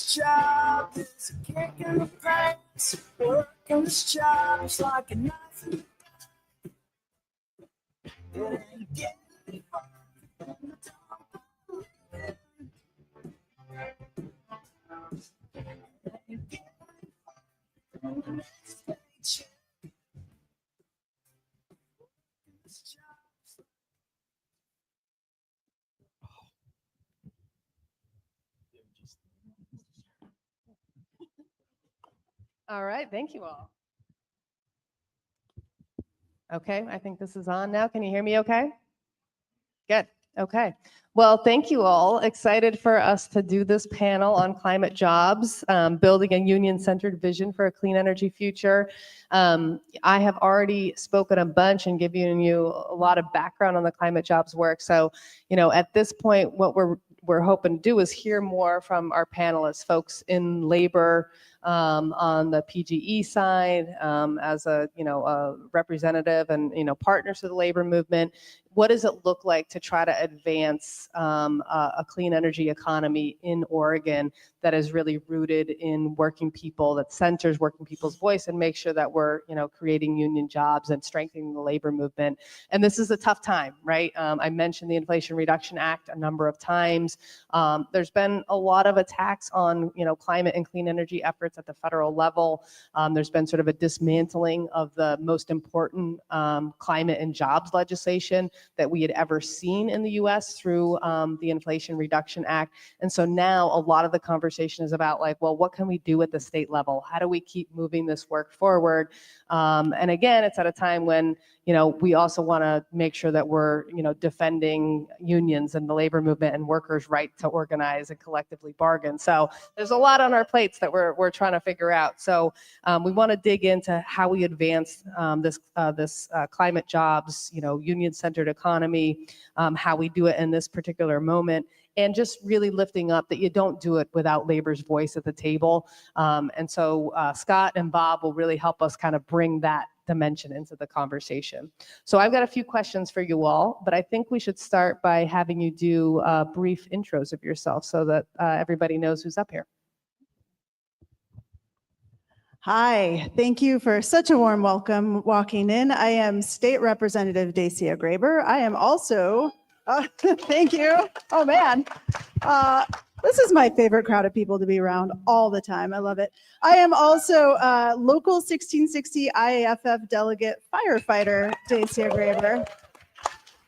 this job is a kick in the pants. Working this job is like a knife in the back. It ain't getting far from the top. It ain't getting far from the next paycheck. This job's All right, thank you all. Okay, I think this is on now. Can you hear me okay? Good, okay. Well, thank you all. Excited for us to do this panel on climate jobs, building a union-centered vision for a clean energy future. I have already spoken a bunch and given you a lot of background on the climate jobs work. So, at this point, what we're hoping to do is hear more from our panelists, folks in labor, on the PGE side, as a representative and partners of the labor movement. What does it look like to try to advance a clean energy economy in Oregon that is really rooted in working people, that centers working people's voice, and make sure that we're creating union jobs and strengthening the labor movement? And this is a tough time, right? I mentioned the Inflation Reduction Act a number of times. There's been a lot of attacks on climate and clean energy efforts at the federal level. There's been sort of a dismantling of the most important climate and jobs legislation that we had ever seen in the US through the Inflation Reduction Act. And so now a lot of the conversation is about well, what can we do at the state level? How do we keep moving this work forward? And again, it's at a time when we also want to make sure that we're defending unions and the labor movement and workers' right to organize and collectively bargain. So there's a lot on our plates that we're trying to figure out. So we want to dig into how we advance this climate jobs, union-centered economy, how we do it in this particular moment, and just really lifting up that you don't do it without labor's voice at the table. And so Scott and Bob will really help us kind of bring that dimension into the conversation. So I've got a few questions for you all, but I think we should start by having you do brief intros of yourself so that everybody knows who's up here. Hi, thank you for such a warm welcome walking in. I am State Representative Dacia Graber. I am also, thank you. Oh man, this is my favorite crowd of people to be around all the time. I love it. I am also Local 1660 IAFF Delegate Firefighter Dacia Graber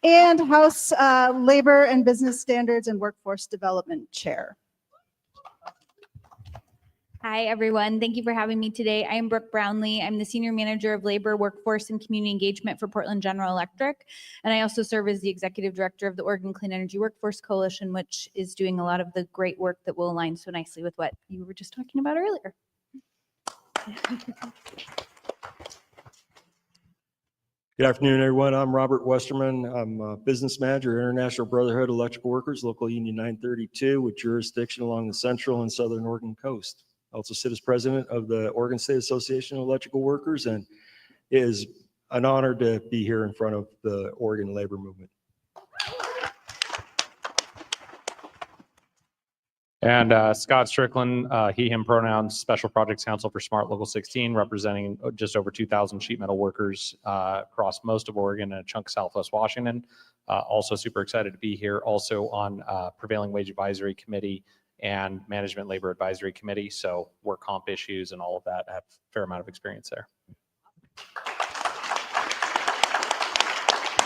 and House Labor and Business Standards and Workforce Development Chair. Hi, everyone. Thank you for having me today. I am Brooke Brownlee. I'm the Senior Manager of Labor, Workforce, and Community Engagement for Portland General Electric. And I also serve as the Executive Director of the Oregon Clean Energy Workforce Coalition, which is doing a lot of the great work that will align so nicely with what you were just talking about earlier. Good afternoon, everyone. I'm Robert Westerman. I'm a business manager at International Brotherhood of Electrical Workers, Local Union 932, with jurisdiction along the central and southern Oregon coast. I also sit as president of the Oregon State Association of Electrical Workers, and it is an honor to be here in front of the Oregon labor movement. And Scott Strickland, he, him pronouns, Special Projects Council for Smart Local 16, representing just over 2,000 sheet metal workers across most of Oregon and a chunk of Southwest Washington. Also super excited to be here. Also on Prevailing Wage Advisory Committee and Management Labor Advisory Committee. So work comp issues and all of that. I have a fair amount of experience there.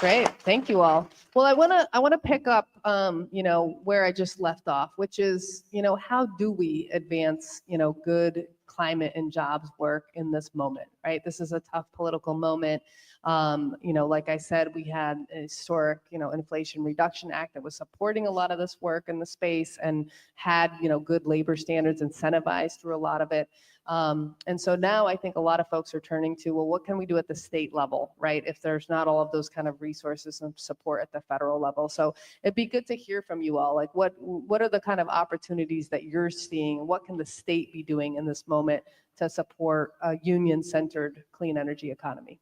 Great, thank you all. Well, I want to pick up, where I just left off, which is, how do we advance, good climate and jobs work in this moment, right? This is a tough political moment. Like I said, we had a historic, Inflation Reduction Act that was supporting a lot of this work in the space and had, good labor standards incentivized through a lot of it. And so now I think a lot of folks are turning to, well, what can we do at the state level, right? If there's not all of those kind of resources and support at the federal level. So it'd be good to hear from you all, like what are the kind of opportunities that you're seeing? What can the state be doing in this moment to support a union-centered clean energy economy?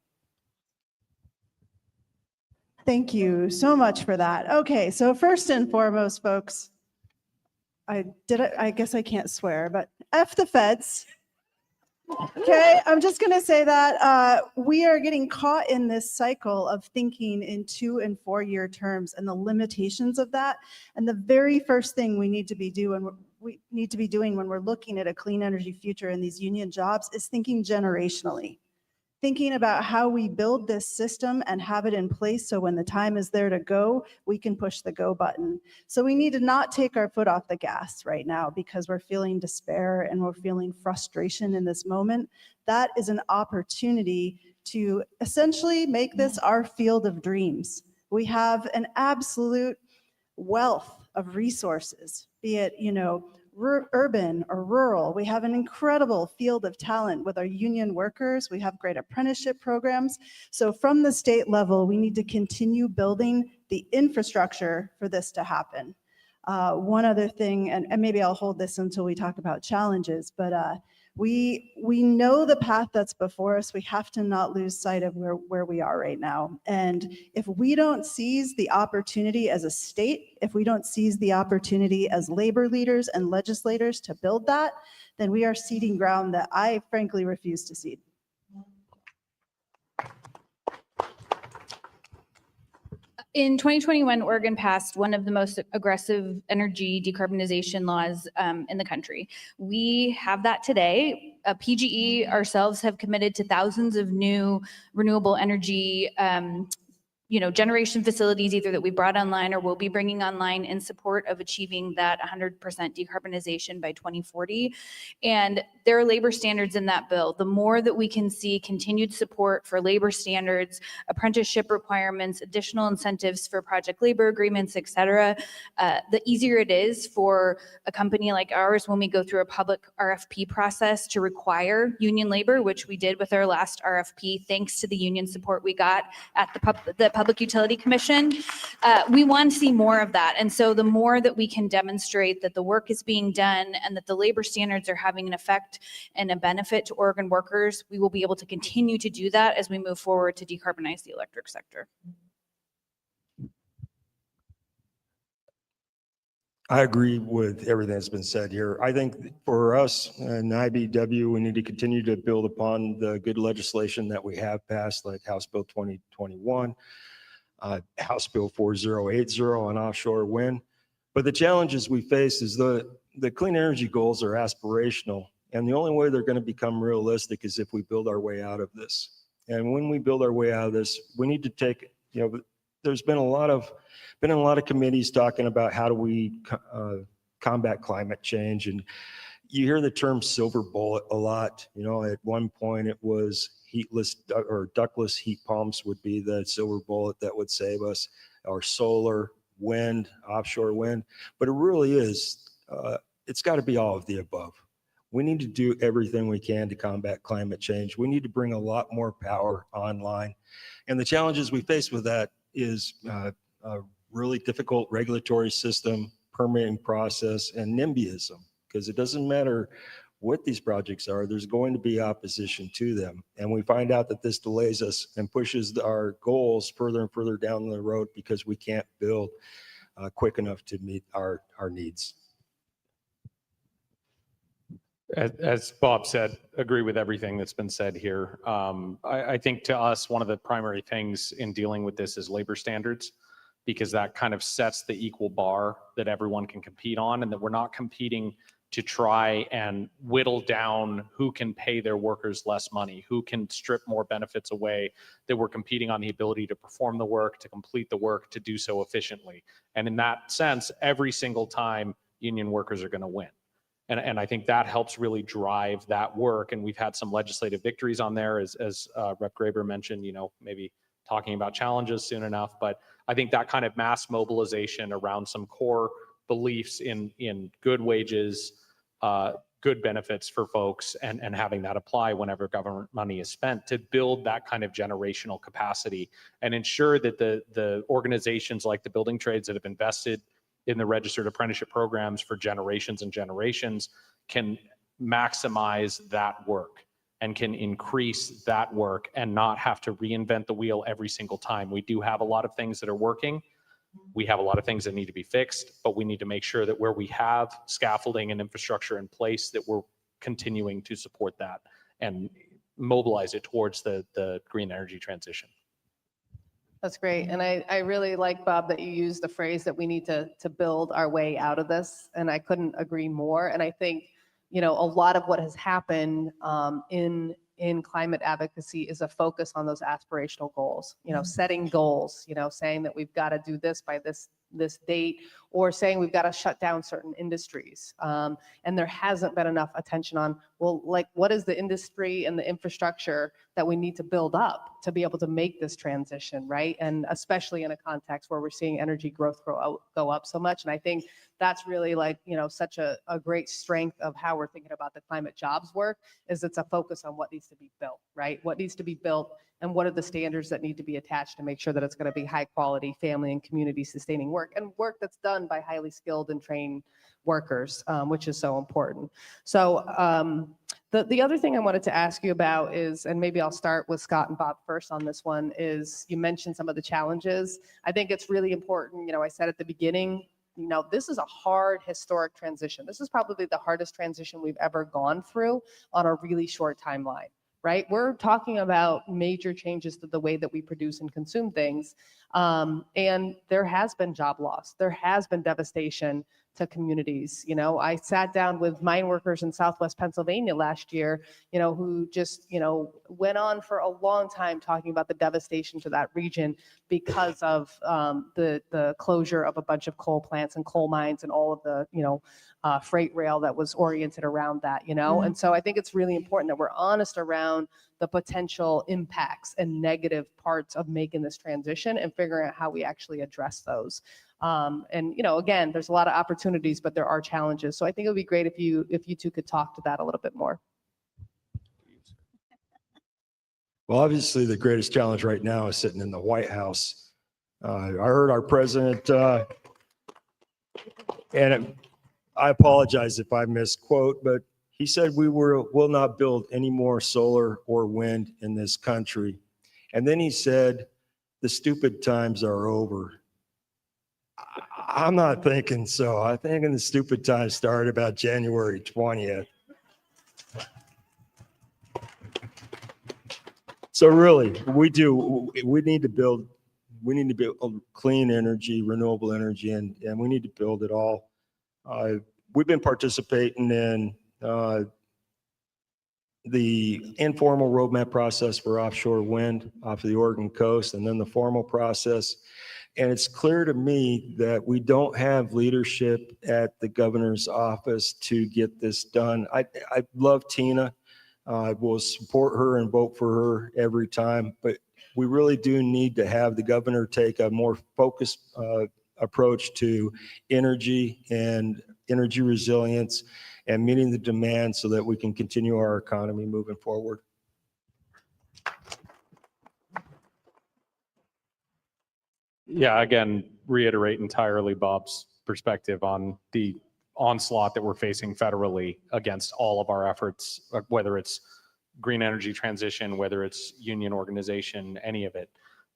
Thank you so much for that. Okay, so first and foremost, folks, I guess I can't swear, but F the feds. Okay, I'm just going to say that we are getting caught in this cycle of thinking in 2 and 4 year terms and the limitations of that. And the very first thing we need to be doing when we're looking at a clean energy future in these union jobs is thinking generationally. Thinking about how we build this system and have it in place so when the time is there to go, we can push the go button. So we need to not take our foot off the gas right now because we're feeling despair and we're feeling frustration in this moment. That is an opportunity to essentially make this our field of dreams. We have an absolute wealth of resources, be it, urban or rural. We have an incredible field of talent with our union workers. We have great apprenticeship programs. So from the state level, we need to continue building the infrastructure for this to happen. One other thing, and maybe I'll hold this until we talk about challenges, but we know the path that's before us. We have to not lose sight of where we are right now. And if we don't seize the opportunity as a state, if we don't seize the opportunity as labor leaders and legislators to build that, then we are ceding ground that I frankly refuse to cede. In 2021, Oregon passed one of the most aggressive energy decarbonization laws in the country. We have that today. PGE ourselves have committed to thousands of new renewable energy generation facilities, either that we brought online or will be bringing online in support of achieving that 100% decarbonization by 2040. And there are labor standards in that bill. The more that we can see continued support for labor standards, apprenticeship requirements, additional incentives for project labor agreements, et cetera, the easier it is for a company like ours when we go through a public RFP process to require union labor, which we did with our last RFP, thanks to the union support we got at the Public Utility Commission. We want to see more of that. And so the more that we can demonstrate that the work is being done and that the labor standards are having an effect and a benefit to Oregon workers, we will be able to continue to do that as we move forward to decarbonize the electric sector. I agree with everything that's been said here. I think for us in IBEW, we need to continue to build upon the good legislation that we have passed, like House Bill 2021, House Bill 4080 on offshore wind. But the challenges we face is the clean energy goals are aspirational. And the only way they're going to become realistic is if we build our way out of this. And when we build our way out of this, we need to take, there's been a lot of committees talking about how do we combat climate change. And you hear the term silver bullet a lot. At one point it was heatless or ductless heat pumps would be the silver bullet that would save us, or solar, wind, offshore wind. But it really is, it's got to be all of the above. We need to do everything we can to combat climate change. We need to bring a lot more power online. And the challenges we face with that is a really difficult regulatory system, permitting process, and NIMBYism, because it doesn't matter what these projects are, there's going to be opposition to them. And we find out that this delays us and pushes our goals further and further down the road because we can't build quick enough to meet our needs. As Bob said, agree with everything that's been said here. I think to us, one of the primary things in dealing with this is labor standards, because that kind of sets the equal bar that everyone can compete on, and that we're not competing to try and whittle down who can pay their workers less money, who can strip more benefits away, that we're competing on the ability to perform the work, to complete the work, to do so efficiently. And in that sense, every single time union workers are going to win. And I think that helps really drive that work. And we've had some legislative victories on there, as Rep. Graber mentioned, maybe talking about challenges soon enough. But I think that kind of mass mobilization around some core beliefs in good wages, good benefits for folks, and having that apply whenever government money is spent to build that kind of generational capacity and ensure that the organizations like the building trades that have invested in the registered apprenticeship programs for generations and generations can maximize that work and can increase that work and not have to reinvent the wheel every single time. We do have a lot of things that are working, we have a lot of things that need to be fixed, but we need to make sure that where we have scaffolding and infrastructure in place, that we're continuing to support that and mobilize it towards the green energy transition. That's great. And I really like, Bob, that you used the phrase that we need to build our way out of this. And I couldn't agree more. And I think, a lot of what has happened in climate advocacy is a focus on those aspirational goals, setting goals, saying that we've got to do this by this date, or saying we've got to shut down certain industries. And there hasn't been enough attention on, well, like, what is the industry and the infrastructure that we need to build up to be able to make this transition, right? And especially in a context where we're seeing energy growth go up so much. And I think that's really such a great strength of how we're thinking about the climate jobs work, is it's a focus on what needs to be built, right? What needs to be built and what are the standards that need to be attached to make sure that it's going to be high quality family and community sustaining work, and work that's done by highly skilled and trained workers, which is so important. So the other thing I wanted to ask you about is, and maybe I'll start with Scott and Bob first on this one, is you mentioned some of the challenges. I think it's really important, I said at the beginning, this is a hard historic transition. This is probably the hardest transition we've ever gone through on a really short timeline, right? We're talking about major changes to the way that we produce and consume things. And there has been job loss. There has been devastation to communities. I sat down with mine workers in Southwest Pennsylvania last year, who just, went on for a long time talking about the devastation to that region because of the closure of a bunch of coal plants and coal mines and all of the, freight rail that was oriented around that, And so I think it's really important that we're honest around the potential impacts and negative parts of making this transition and figuring out how we actually address those. And again, there's a lot of opportunities, but there are challenges. So I think it would be great if you two could talk to that a little bit more. Well, obviously, the greatest challenge right now is sitting in the White House. I heard our president, and I apologize if I misquote, but he said we will not build any more solar or wind in this country. And then he said, the stupid times are over. I'm not thinking so. I think the stupid times started about January 20th. So really, we need to build clean energy, renewable energy, and we need to build it all. We've been participating in the informal roadmap process for offshore wind off of the Oregon coast, and then the formal process. And it's clear to me that we don't have leadership at the governor's office to get this done. I love Tina. I will support her and vote for her every time, but we really do need to have the governor take a more focused approach to energy and energy resilience and meeting the demand so that we can continue our economy moving forward. Yeah, again, reiterate entirely Bob's perspective on the onslaught that we're facing federally against all of our efforts, whether it's green energy transition, whether it's union organization, any of it.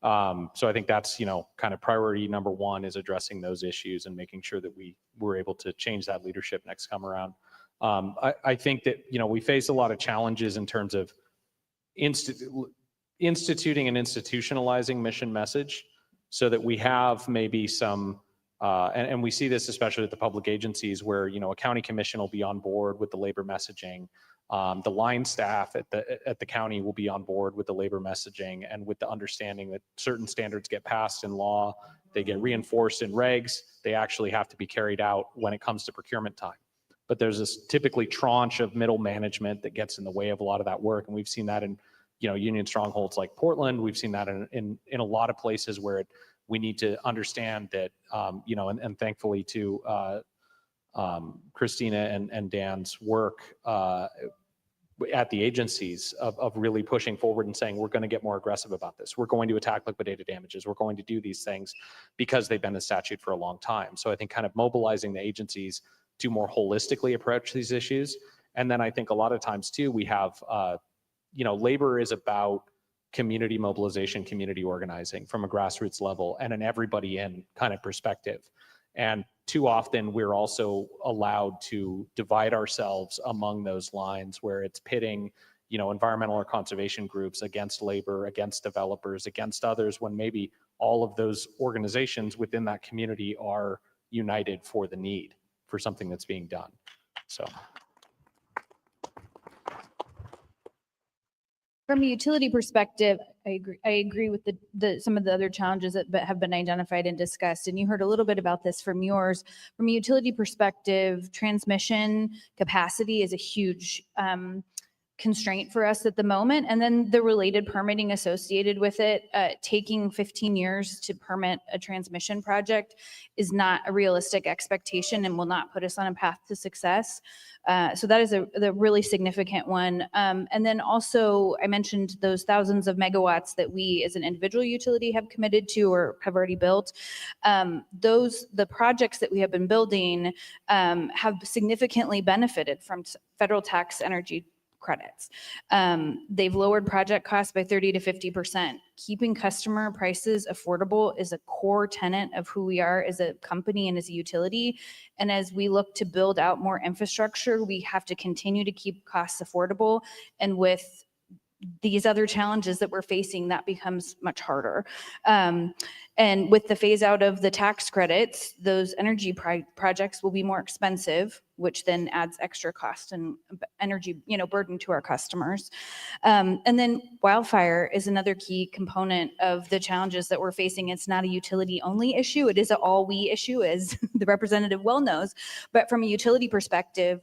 So I think that's, kind of priority number one, is addressing those issues and making sure that we were able to change that leadership next come around. I think that, we face a lot of challenges in terms of instituting and institutionalizing mission message, so that we have maybe some, and we see this especially at the public agencies where, a county commission will be on board with the labor messaging. The line staff at the county will be on board with the labor messaging and with the understanding that certain standards get passed in law, they get reinforced in regs, they actually have to be carried out when it comes to procurement time. But there's this typically tranche of middle management that gets in the way of a lot of that work. And we've seen that in, union strongholds like Portland. We've seen that in a lot of places where we need to understand that, and thankfully to Christina and Dan's work at the agencies of really pushing forward and saying, we're going to get more aggressive about this. We're going to attack liquidated damages. We're going to do these things because they've been in statute for a long time. So I think kind of mobilizing the agencies to more holistically approach these issues. And then I think a lot of times too, we have, labor is about community mobilization, community organizing from a grassroots level and an everybody in kind of perspective. And too often we're also allowed to divide ourselves among those lines where it's pitting, environmental or conservation groups against labor, against developers, against others, when maybe all of those organizations within that community are united for the need for something that's being done. So. From a utility perspective, I agree with some of the other challenges that have been identified and discussed. And you heard a little bit about this from yours. From a utility perspective, transmission capacity is a huge constraint for us at the moment. And then the related permitting associated with it, taking 15 years to permit a transmission project is not a realistic expectation and will not put us on a path to success. So that is the really significant one. And then also I mentioned those thousands of megawatts that we as an individual utility have committed to or have already built. The projects that we have been building have significantly benefited from federal tax energy credits. They've lowered project costs by 30 to 50%. Keeping customer prices affordable is a core tenet of who we are as a company and as a utility. And as we look to build out more infrastructure, we have to continue to keep costs affordable. And with these other challenges that we're facing, that becomes much harder. And with the phase out of the tax credits, those energy projects will be more expensive, which then adds extra cost and energy, burden to our customers. And then wildfire is another key component of the challenges that we're facing. It's not a utility only issue. It is an all we issue, as the representative well knows. But from a utility perspective,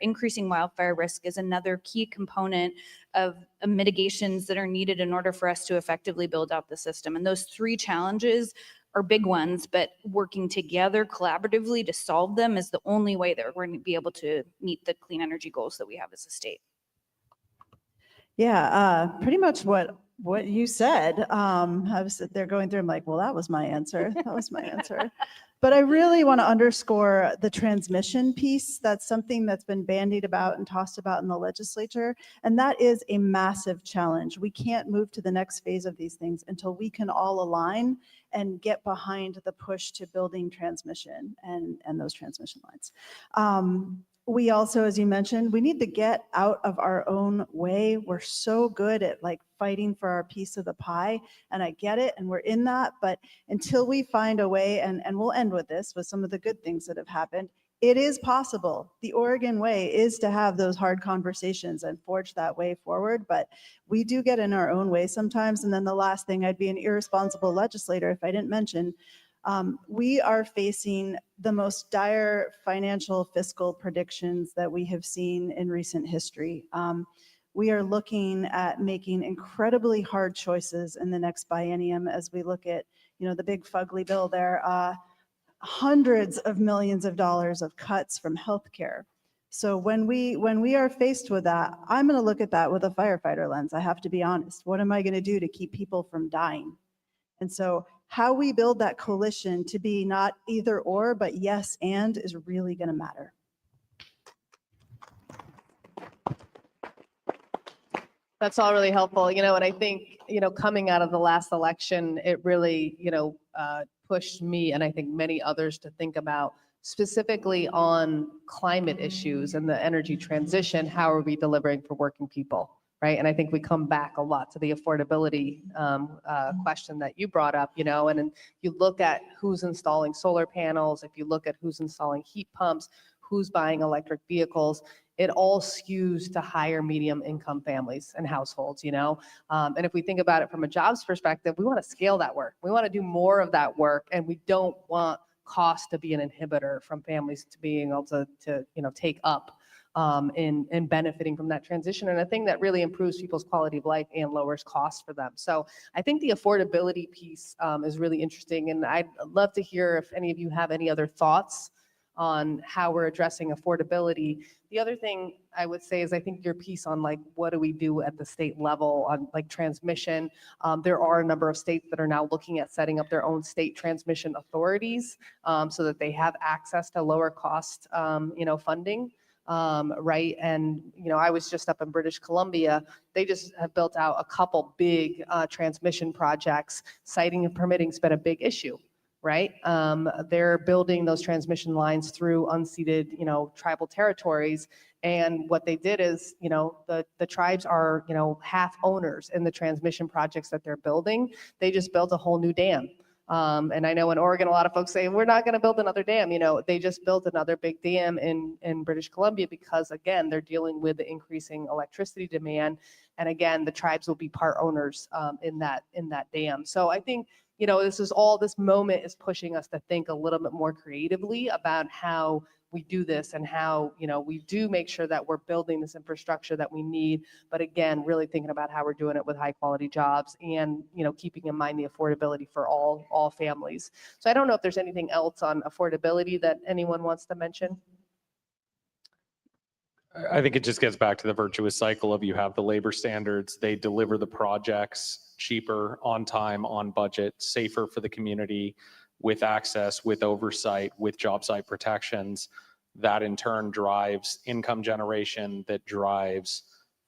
increasing wildfire risk is another key component of mitigations that are needed in order for us to effectively build out the system. And those three challenges are big ones, but working together collaboratively to solve them is the only way that we're going to be able to meet the clean energy goals that we have as a state. Yeah, pretty much what you said. I was sitting there going through, I'm like, well, that was my answer. That was my answer. But I really want to underscore the transmission piece. That's something that's been bandied about and tossed about in the legislature. And that is a massive challenge. We can't move to the next phase of these things until we can all align and get behind the push to building transmission and those transmission lines. We also, as you mentioned, we need to get out of our own way. We're so good at fighting for our piece of the pie, and I get it, and we're in that, but until we find a way, and we'll end with this, with some of the good things that have happened, it is possible. The Oregon way is to have those hard conversations and forge that way forward, but we do get in our own way sometimes. And then the last thing, I'd be an irresponsible legislator if I didn't mention, we are facing the most dire financial fiscal predictions that we have seen in recent history. We are looking at making incredibly hard choices in the next biennium as we look at, the big fugly bill there, hundreds of millions of dollars of cuts from healthcare. So when we are faced with that, I'm going to look at that with a firefighter lens. I have to be honest. What am I going to do to keep people from dying? And so how we build that coalition to be not either or, but yes and is really going to matter. That's all really helpful, and I think, coming out of the last election, it really, pushed me and I think many others to think about specifically on climate issues and the energy transition. How are we delivering for working people, right? And I think we come back a lot to the affordability question that you brought up, and then you look at who's installing solar panels, if you look at who's installing heat pumps, who's buying electric vehicles, it all skews to higher medium income families and households, And if we think about it from a jobs perspective, we want to scale that work. We want to do more of that work, and we don't want cost to be an inhibitor from families to being able to take up in benefiting from that transition, and a thing that really improves people's quality of life and lowers costs for them. So I think the affordability piece is really interesting, and I'd love to hear if any of you have any other thoughts on how we're addressing affordability. The other thing I would say is I think your piece on what do we do at the state level on transmission. There are a number of states that are now looking at setting up their own state transmission authorities so that they have access to lower cost, funding. right? And, I was just up in British Columbia. They just have built out a couple big transmission projects. Siting and permitting's been a big issue, right? They're building those transmission lines through unceded, tribal territories. And what they did is, the tribes are, half owners in the transmission projects that they're building. They just built a whole new dam. And I know in Oregon, a lot of folks say, we're not going to build another dam. They just built another big dam in British Columbia because, again, they're dealing with the increasing electricity demand. And again, the tribes will be part owners in that dam. So I think, this moment is pushing us to think a little bit more creatively about how we do this and how, we do make sure that we're building this infrastructure that we need. But again, really thinking about how we're doing it with high quality jobs and, keeping in mind the affordability for all families. So I don't know if there's anything else on affordability that anyone wants to mention. I think it just gets back to the virtuous cycle of you have the labor standards, they deliver the projects cheaper, on time, on budget, safer for the community, with access, with oversight, with job site protections. That in turn drives income generation, that drives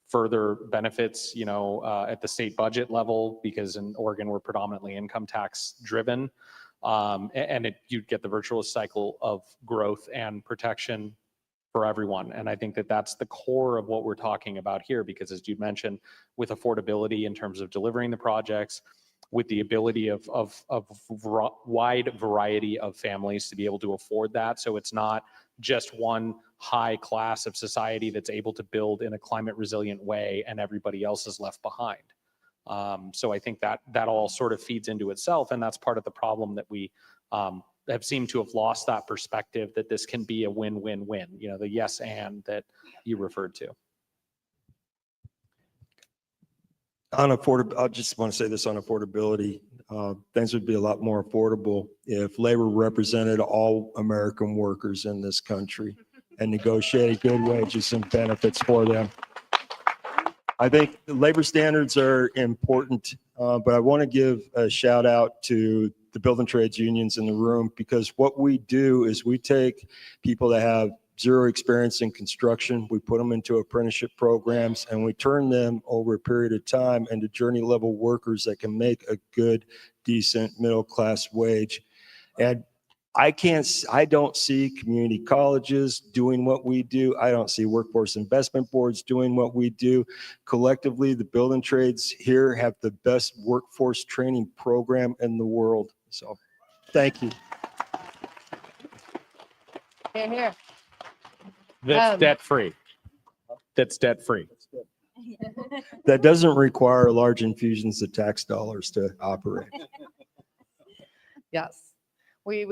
further benefits, at the state budget level, because in Oregon, we're predominantly income tax driven. And you get the virtuous cycle of growth and protection for everyone. And I think that that's the core of what we're talking about here, because as you mentioned, with affordability in terms of delivering the projects, with the ability of wide variety of families to be able to afford that. So it's not just one high class of society that's able to build in a climate resilient way and everybody else is left behind. So I think that all sort of feeds into itself. And that's part of the problem that we have seemed to have lost that perspective that this can be a win-win-win, the yes and that you referred to. On affordability, I just want to say this on affordability. Things would be a lot more affordable if labor represented all American workers in this country and negotiated good wages and benefits for them. I think the labor standards are important, but I want to give a shout out to the building trades unions in the room, because what we do is we take people that have zero experience in construction, we put them into apprenticeship programs, and we turn them over a period of time into journey level workers that can make a good, decent middle-class wage. And I don't see community colleges doing what we do. I don't see workforce investment boards doing what we do. Collectively, the building trades here have the best workforce training program in the world. So thank you. Here. That's debt-free. That's debt-free. That doesn't require large infusions of tax dollars to operate. Yes. We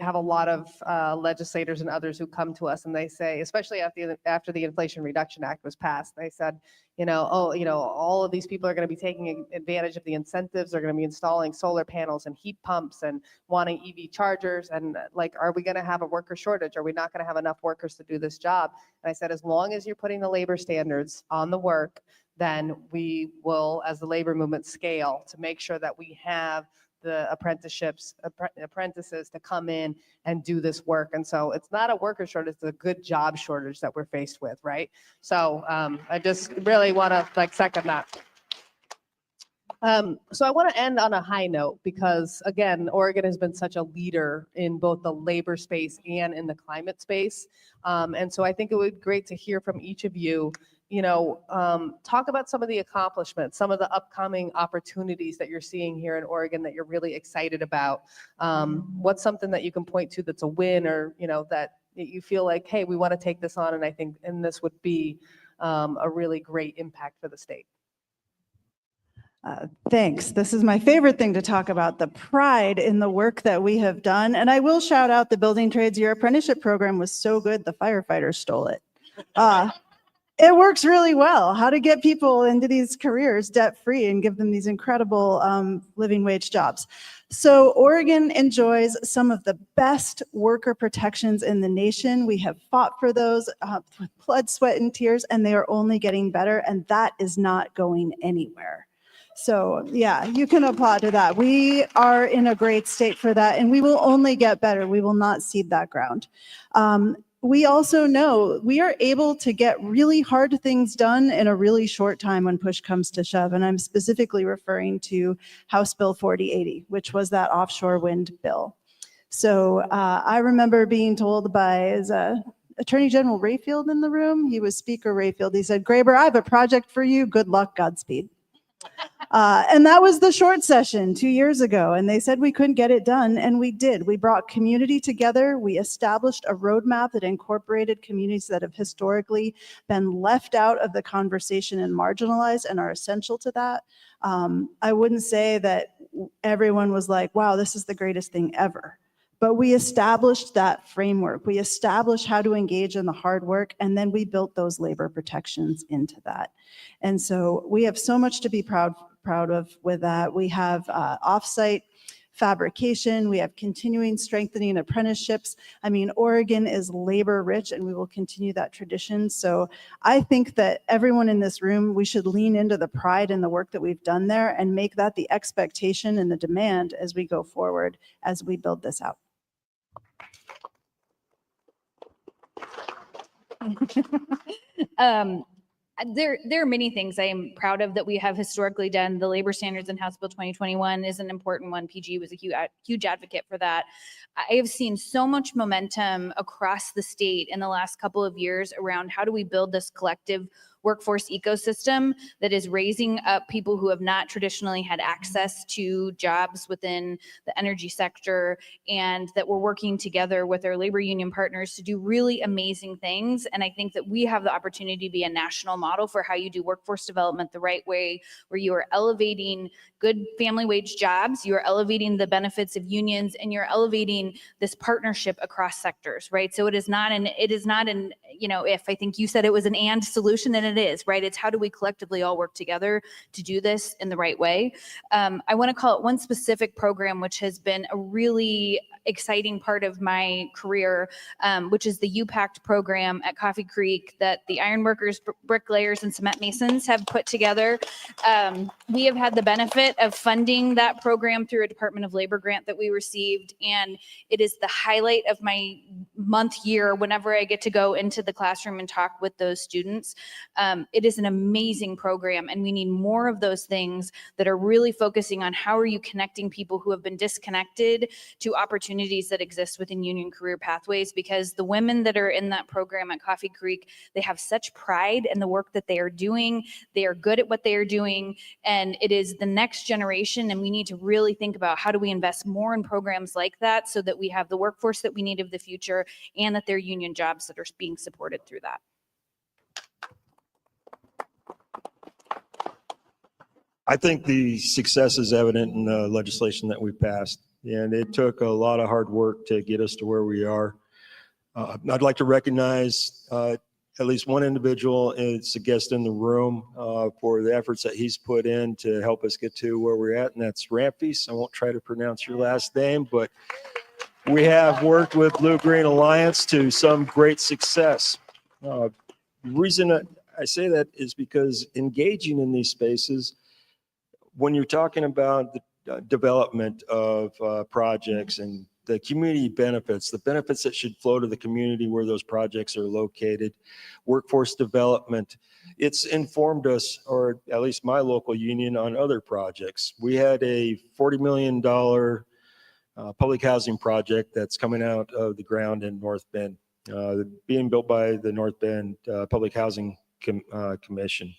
have a lot of legislators and others who come to us and they say, especially after the Inflation Reduction Act was passed, they said, all of these people are going to be taking advantage of the incentives. They're going to be installing solar panels and heat pumps and wanting EV chargers. And are we going to have a worker shortage? Are we not going to have enough workers to do this job? And I said, as long as you're putting the labor standards on the work, then we will, as the labor movement, scale to make sure that we have the apprentices to come in and do this work. And so it's not a worker shortage, it's a good job shortage that we're faced with, right? So I just really want to second that. So I want to end on a high note because, again, Oregon has been such a leader in both the labor space and in the climate space. And so I think it would be great to hear from each of you, talk about some of the accomplishments, some of the upcoming opportunities that you're seeing here in Oregon that you're really excited about. What's something that you can point to that's a win, or, that you feel like, hey, we want to take this on, and this would be a really great impact for the state. Thanks. This is my favorite thing to talk about, the pride in the work that we have done. And I will shout out the Building Trades. Your apprenticeship program was so good, the firefighters stole it. It works really well, how to get people into these careers debt-free and give them these incredible living wage jobs. So Oregon enjoys some of the best worker protections in the nation. We have fought for those with blood, sweat, and tears, and they are only getting better, and that is not going anywhere. So yeah, you can applaud to that. We are in a great state for that, and we will only get better. We will not cede that ground. we also know we are able to get really hard things done in a really short time when push comes to shove. And I'm specifically referring to House Bill 4080, which was that offshore wind bill. So I remember being told by Attorney General Rayfield in the room. He was Speaker Rayfield. He said, Graber, I have a project for you. Good luck, Godspeed. And that was the short session 2 years ago. And they said we couldn't get it done. And we did. We brought community together. We established a roadmap that incorporated communities that have historically been left out of the conversation and marginalized and are essential to that. I wouldn't say that everyone was like, wow, this is the greatest thing ever. But we established that framework. We established how to engage in the hard work, and then we built those labor protections into that. And so we have so much to be proud of with that. We have offsite fabrication. We have continuing strengthening apprenticeships. I mean, Oregon is labor rich, and we will continue that tradition. So I think that everyone in this room, we should lean into the pride in the work that we've done there and make that the expectation and the demand as we go forward, as we build this out. There are many things I am proud of that we have historically done. The labor standards in House Bill 2021 is an important one. PG was a huge advocate for that. I have seen so much momentum across the state in the last couple of years around how do we build this collective workforce ecosystem that is raising up people who have not traditionally had access to jobs within the energy sector, and that we're working together with our labor union partners to do really amazing things. And I think that we have the opportunity to be a national model for how you do workforce development the right way, where you are elevating good family wage jobs, you are elevating the benefits of unions, and you're elevating this partnership across sectors, right? So it is not an, if I think you said it was an and solution, and it is, right? It's how do we collectively all work together to do this in the right way? I want to call it one specific program, which has been a really exciting part of my career, which is the UPACT program at Coffee Creek that the ironworkers, bricklayers, and cement masons have put together. We have had the benefit of funding that program through a Department of Labor grant that we received, and it is the highlight of my year whenever I get to go into the classroom and talk with those students. It is an amazing program, and we need more of those things that are really focusing on how are you connecting people who have been disconnected to opportunities that exist within union career pathways, because the women that are in that program at Coffee Creek, they have such pride in the work that they are doing. They are good at what they are doing, and it is the next generation, and we need to really think about how do we invest more in programs like that so that we have the workforce that we need of the future, and that there are union jobs that are being supported through that. I think the success is evident in the legislation that we passed, and it took a lot of hard work to get us to where we are. I'd like to recognize at least one individual, it's a guest in the room, for the efforts that he's put in to help us get to where we're at, and that's Ramphis. I won't try to pronounce your last name, but we have worked with Blue Green Alliance to some great success. The reason I say that is because engaging in these spaces, when you're talking about the development of projects and the community benefits, the benefits that should flow to the community where those projects are located, workforce development, it's informed us, or at least my local union, on other projects. We had a $40 million public housing project that's coming out of the ground in North Bend, being built by the North Bend Public Housing Commission.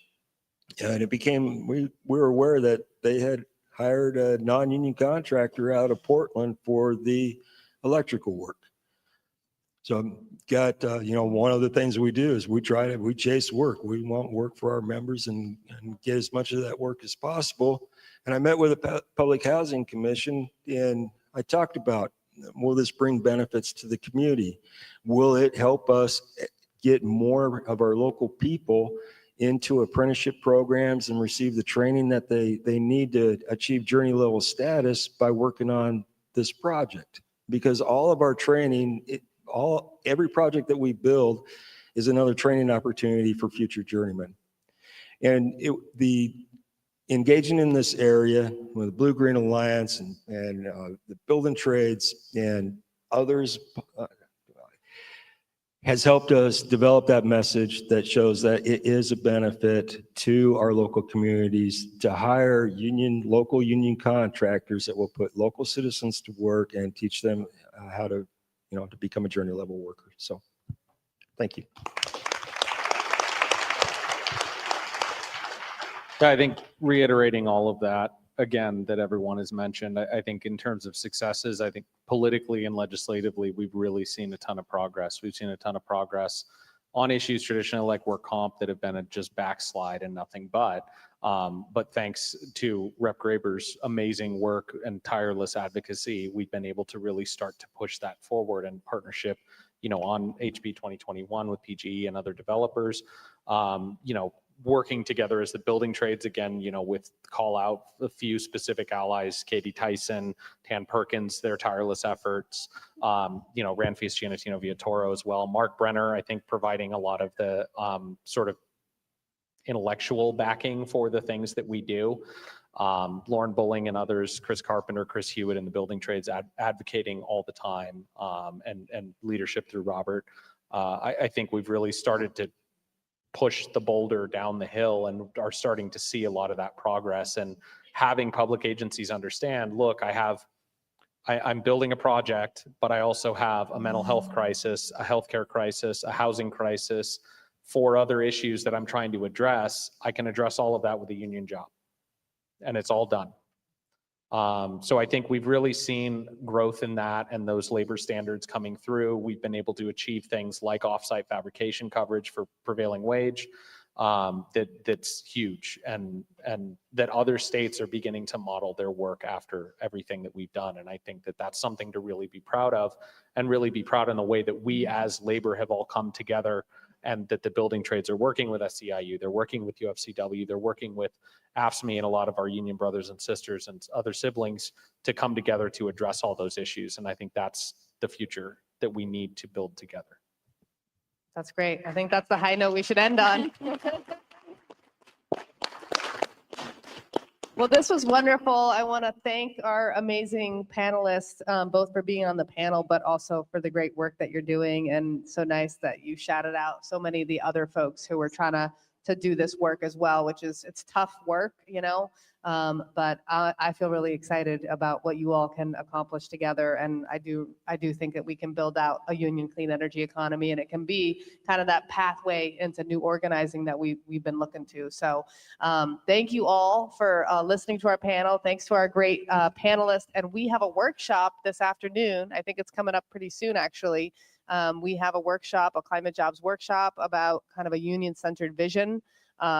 And it became, we were aware that they had hired a non-union contractor out of Portland for the electrical work. So got, one of the things we do is we chase work. We want work for our members and get as much of that work as possible. And I met with the Public Housing Commission, and I talked about, will this bring benefits to the community? Will it help us get more of our local people into apprenticeship programs and receive the training that they need to achieve journey level status by working on this project? Because all of our training, every project that we build is another training opportunity for future journeymen. And the engaging in this area with the Blue Green Alliance and the building trades and others has helped us develop that message that shows that it is a benefit to our local communities to hire local union contractors that will put local citizens to work and teach them how to, to become a journey level worker. So, thank you. I think reiterating all of that, again, that everyone has mentioned, I think in terms of successes, I think politically and legislatively, we've really seen a ton of progress. We've seen a ton of progress on issues traditionally like work comp that have been a just backslide and nothing but. But thanks to Rep. Graber's amazing work and tireless advocacy, we've been able to really start to push that forward in partnership, on HB 2021 with PGE and other developers, working together as the building trades again, with call out a few specific allies, Katie Tyson, Tan Perkins, their tireless efforts, Ranfis Giannatino Viatoro as well. Mark Brenner, I think, providing a lot of the sort of intellectual backing for the things that we do. Lauren Bulling and others, Chris Carpenter, Chris Hewitt in the building trades advocating all the time, and leadership through Robert. I think we've really started to push the boulder down the hill and are starting to see a lot of that progress, and having public agencies understand, look, I'm building a project, but I also have a mental health crisis, a healthcare crisis, a housing crisis, 4 other issues that I'm trying to address. I can address all of that with a union job, and it's all done. So I think we've really seen growth in that and those labor standards coming through. We've been able to achieve things like offsite fabrication coverage for prevailing wage. That's huge, and that other states are beginning to model their work after everything that we've done. And I think that that's something to really be proud of, and really be proud in the way that we as labor have all come together, and that the building trades are working with SEIU, they're working with UFCW, they're working with AFSCME and a lot of our union brothers and sisters and other siblings to come together to address all those issues. And I think that's the future that we need to build together. That's great. I think that's the high note we should end on. Well, this was wonderful. I want to thank our amazing panelists, both for being on the panel, but also for the great work that you're doing. And so nice that you shouted out so many of the other folks who were trying to do this work as well, which is, it's tough work, but I feel really excited about what you all can accomplish together. And I do think that we can build out a union clean energy economy, and it can be kind of that pathway into new organizing that we've been looking to. So thank you all for listening to our panel. Thanks to our great panelists. And we have a workshop this afternoon. I think it's coming up pretty soon, actually. We have a workshop, a climate jobs workshop, about kind of a union-centered vision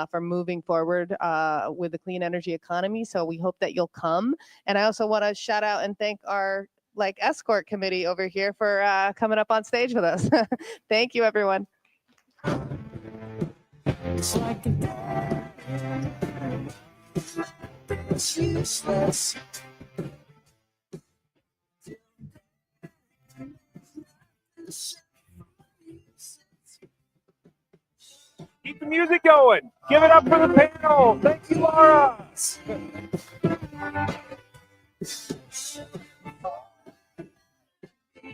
for moving forward with the clean energy economy. So we hope that you'll come. And I also want to shout out and thank our escort committee over here for coming up on stage with us. Thank you, everyone. It's like a day, it's useless. Keep the music going. Give it up for the panel. Thank you, Laura.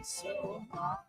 So hot.